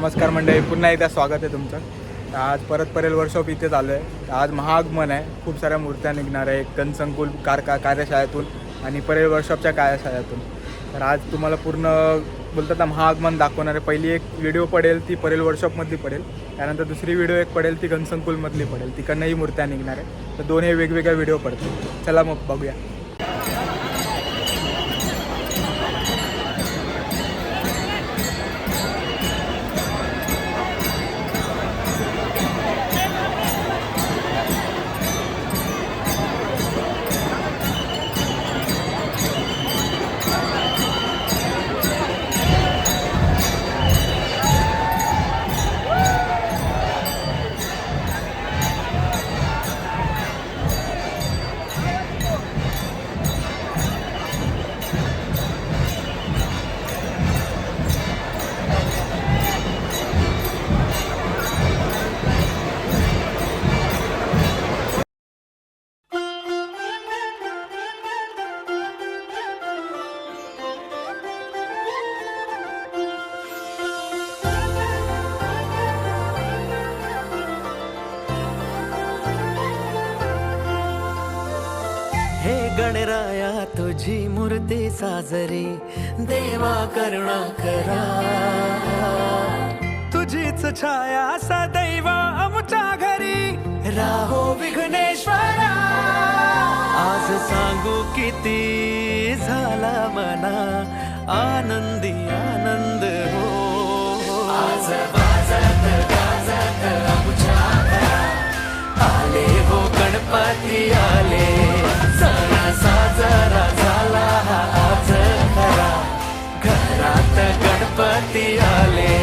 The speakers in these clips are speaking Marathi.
नमस्कार मंडळी, पुन्हा एकदा स्वागत आहे तुमचं। आज परत परेल वर्कशॉप इथे आलो आहे। आज महाआगमन आहे, खूप साऱ्या मूर्त्या निघणार आहे गणसंकुल कार्यशाळेतून आणि परेल वर्कशॉपच्या कार्यशाळेतून। तर आज तुम्हाला पूर्ण बोलतात ना महाआगमन दाखवणार आहे। पहिली एक व्हिडिओ पडेल ती परेल वर्कशॉपमधली पडेल, त्यानंतर दुसरी व्हिडिओ एक पडेल ती गणसंकुलमधली पडेल, तिकडनंही मूर्त्या निघणार आहे। तर दोन्ही वेगवेगळ्या व्हिडिओ पडतील। चला मग बघूया। हे गणराया तुझी मूर्ती साजरी, देवा करुणा करा। तुझीच छाया सदैव आमच्या घरी, राहो विघ्नेश्वरा। आज सांगू किती झाला मना, आनंदी आनंद हो। आज वाजत गाजत आमच्या घरा, आले हो गणपती आले। सण साजरा झाला आज खरा, घरात गणपती आले।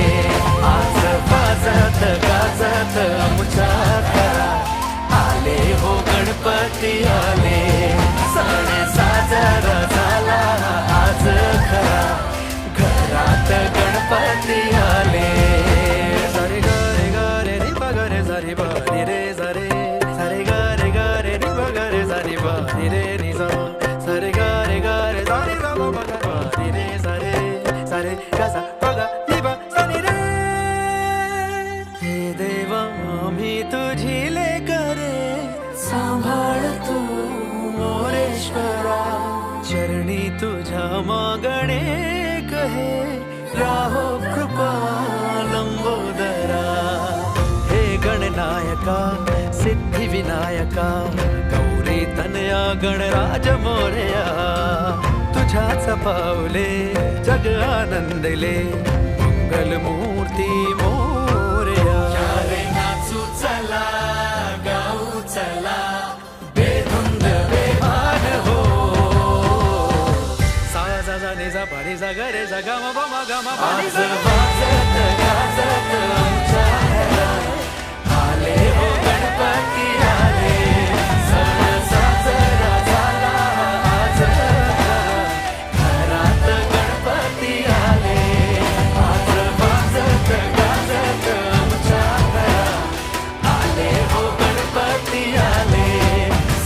आज वाजत गाजत आमच्या घरा, आले हो गणपती आले। सण साजरा झाला आज खरा, घरात गणपती आले। सारे गरे गरे रे बगरे सारे बारी रे सारे, सारे गरे गरे रे बगरे सारे बारी रे निजा, सारे गरे गरे सारे गा मा गा बारी रे सारे, सारे गा सा बगा निबा सारे रे। हे देवा आम्ही तुझी लेकरे, सांभाळ तू मोरेश्वरा। चरणी तुझ्या मागणे कहे, राहो कृपा लंबोदरा। हे गणनायका सिद्धी विनायका, गौरी तनया गणराज मोरया। तुझ्याच पावले जग आनंदले, मंगल मूर्ती मोरया। रे नाचू चला गाऊ चला, बेधुंद बेभान हो। सा जा जा नि जा पा नि जा ग रे जा गा मा पा मा गा मा पा नि जा। वाजत गाजत आमच्या घरा, आले हो गणपती आले। सण साजरा झाला आज खरा, घरात गणपती आले। आज वाजत गाजत आमच्या घरा, आले हो गणपती आले।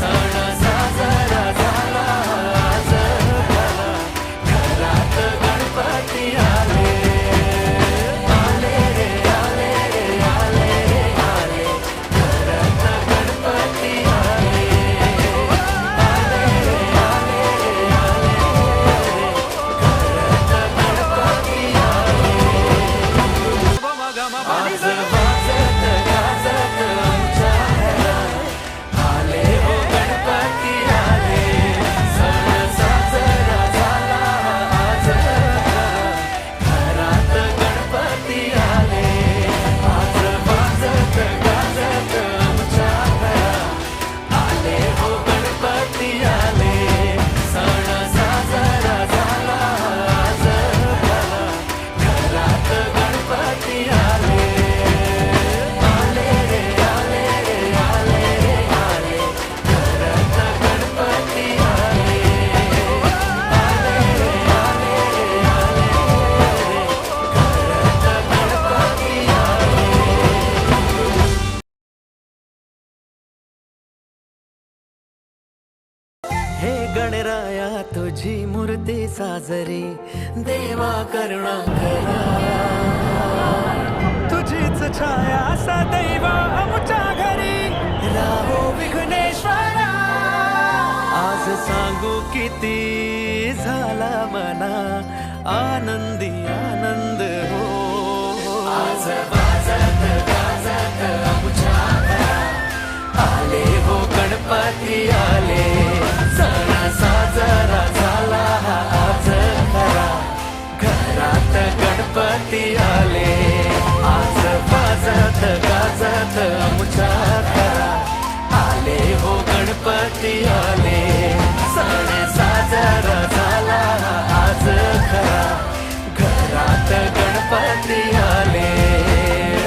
सण साजरा झाला आज खरा, घरात गणपती आले। आले रे आले रे आले रे आले, घरात गणपती आले। आले रे आले रे आले रे, घरात गणपती आले। आज वाजत गाजत आमच्या घरा, आले हो गणपती आले। सण साजरा झाला आज खरा, घरात गणपती आले। आज वाजत गाजत आमच्या घरा, आले हो गणपती आले। सण साजरा झाला आज खरा, घरात गणपती आले। आले रे आले रे आले रे आले, घरात गणपती आले। आले रे आले रे आले रे, घरात गणपती आले। हे गणराया तुझी मूर्ती साजरी, देवा करुणा करा। मना आनंदी आनंद हो आज वाजत गाजत आमच्या घरात आले हो गणपती आले सण साजरा झाला हा आज खरा घरात गणपती आले आज वाजत गाजत आमच्या घरात आले हो गणपती आले सण साजरा झाला आज खरा घरात गणपती आले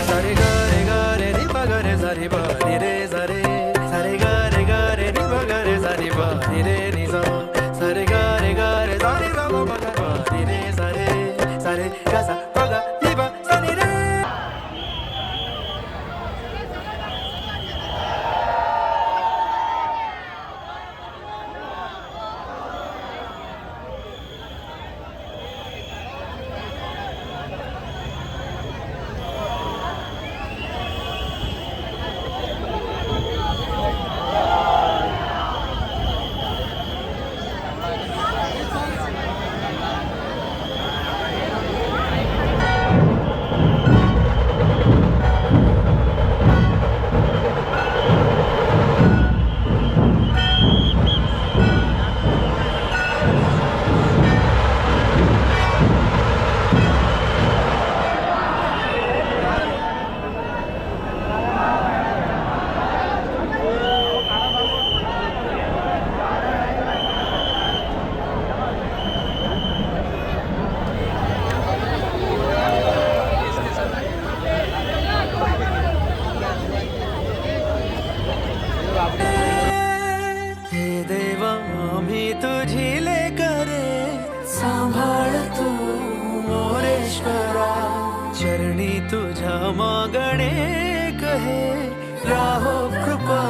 सारे गारे गारे रे बगरे सारे बारी रे सारे सारे गारे गारे रे बगरे सारे बारी रे निजा सारे गारे गारे सारे गा मा गा बारी रे सारे सारे गा सा बगा निबा सारे रे हे देवा मी तुझी लेकरे सांभाळ तू मोरेश्वरा चरणी तुझ्या मागणे कहे राहो कृपा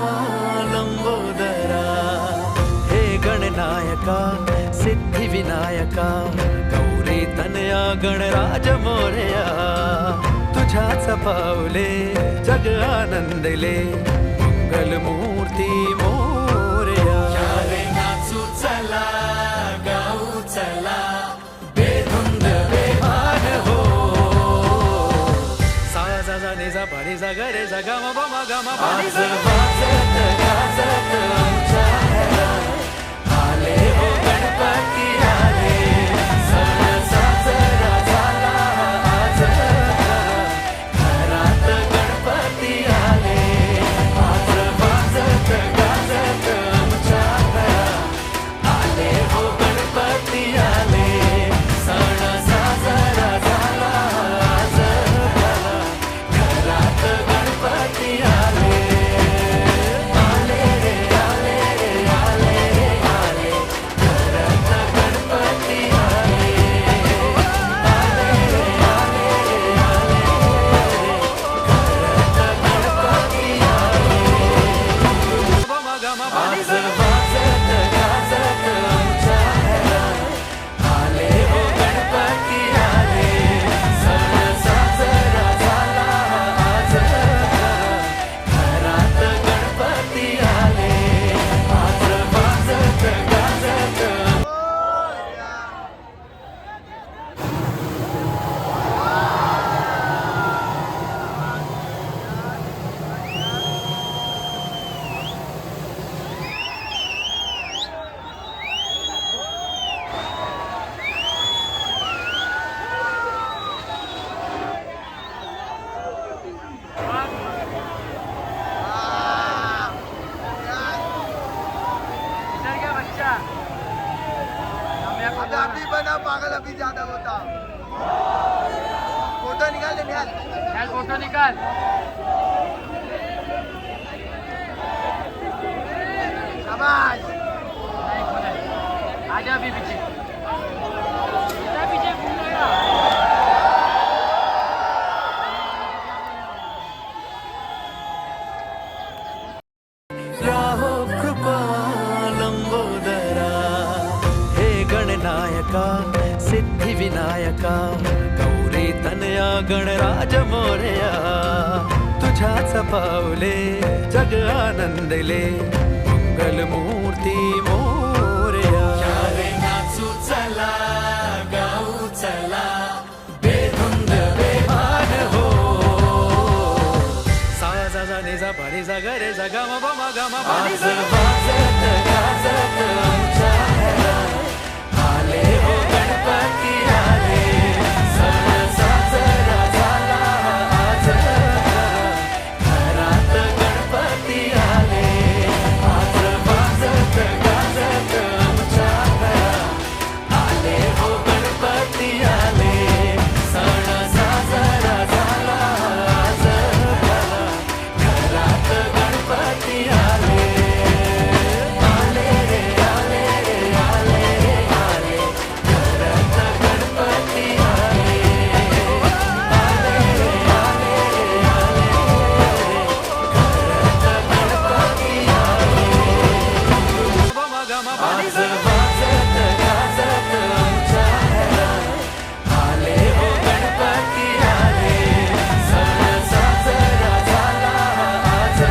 लंबोदरा हे गणनायका सिद्धी विनायका गौरी तनया गणराज मोरया तुझ्याच पावले जग आनंदले मंगलमूर्ती मोरया रे नाचू चला गाऊ चला बेधुंद बेभान हो सा जा जा नि जा पा नि जा ग रे जा गा मा पा मा गा मा पा नि जा वाजत गाजत आमच्या घरात आले हो गणपती आले सण साजरा झाला आज घरात गणपती आले आज वाजत गाजत आमच्या घरात आले हो गणपती आले सण साजरा झाला आज घरात गणपती आले आले रे आले रे आले रे आले घरात गणपती आले आले रे आले रे आले रे घरात गणपती आले आज वाजत गाजत आमच्या घरात आले हो गणपती आले सण साजरा झाला आज घरात गणपती आले आज वाजत गाजत अभी बना पागल अभी ज्यादा होता फोटो निकाल ले निकाल फोटो निकाल शाबाश आजा अभी पीछे पीछे राहो कृपा लंबोदरा हे गणनायका सिद्धी विनायका गौरी तनया गणराज मोरया तुझ्याच पावले जग आनंदले मंगलमूर्ती मोरया रे नाचू चला रे ज ग म प म ग म प नि सा. वाजत गाजत आमच्या घरात आले हो गणपती आले. सण साजरा झाला आज घरात गणपती आले. आज वाजत गाजत आमच्या घरात आले हो गणपती आले. सण साजरा झाला आज घरात गणपती आले. आले रे आले रे आले रे आले घरात गणपती आले. आले रे आले रे आले रे घरात गणपती आले. आज वाजत गाजत आमच्या घरात आले हो गणपती आले. सण साजरा झाला आज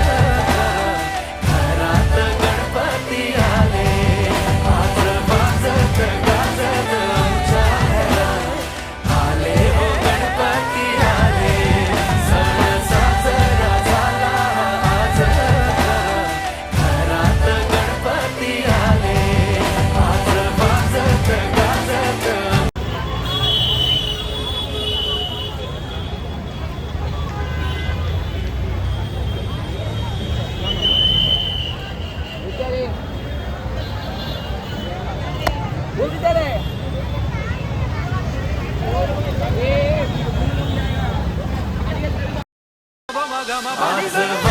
घरात गणपती आले. आज वाजत गाजत आमच्या घरात आले हो गणपती आले. सण साजरा झाला आज घरात गणपती आले. आज वाजत गाजत आज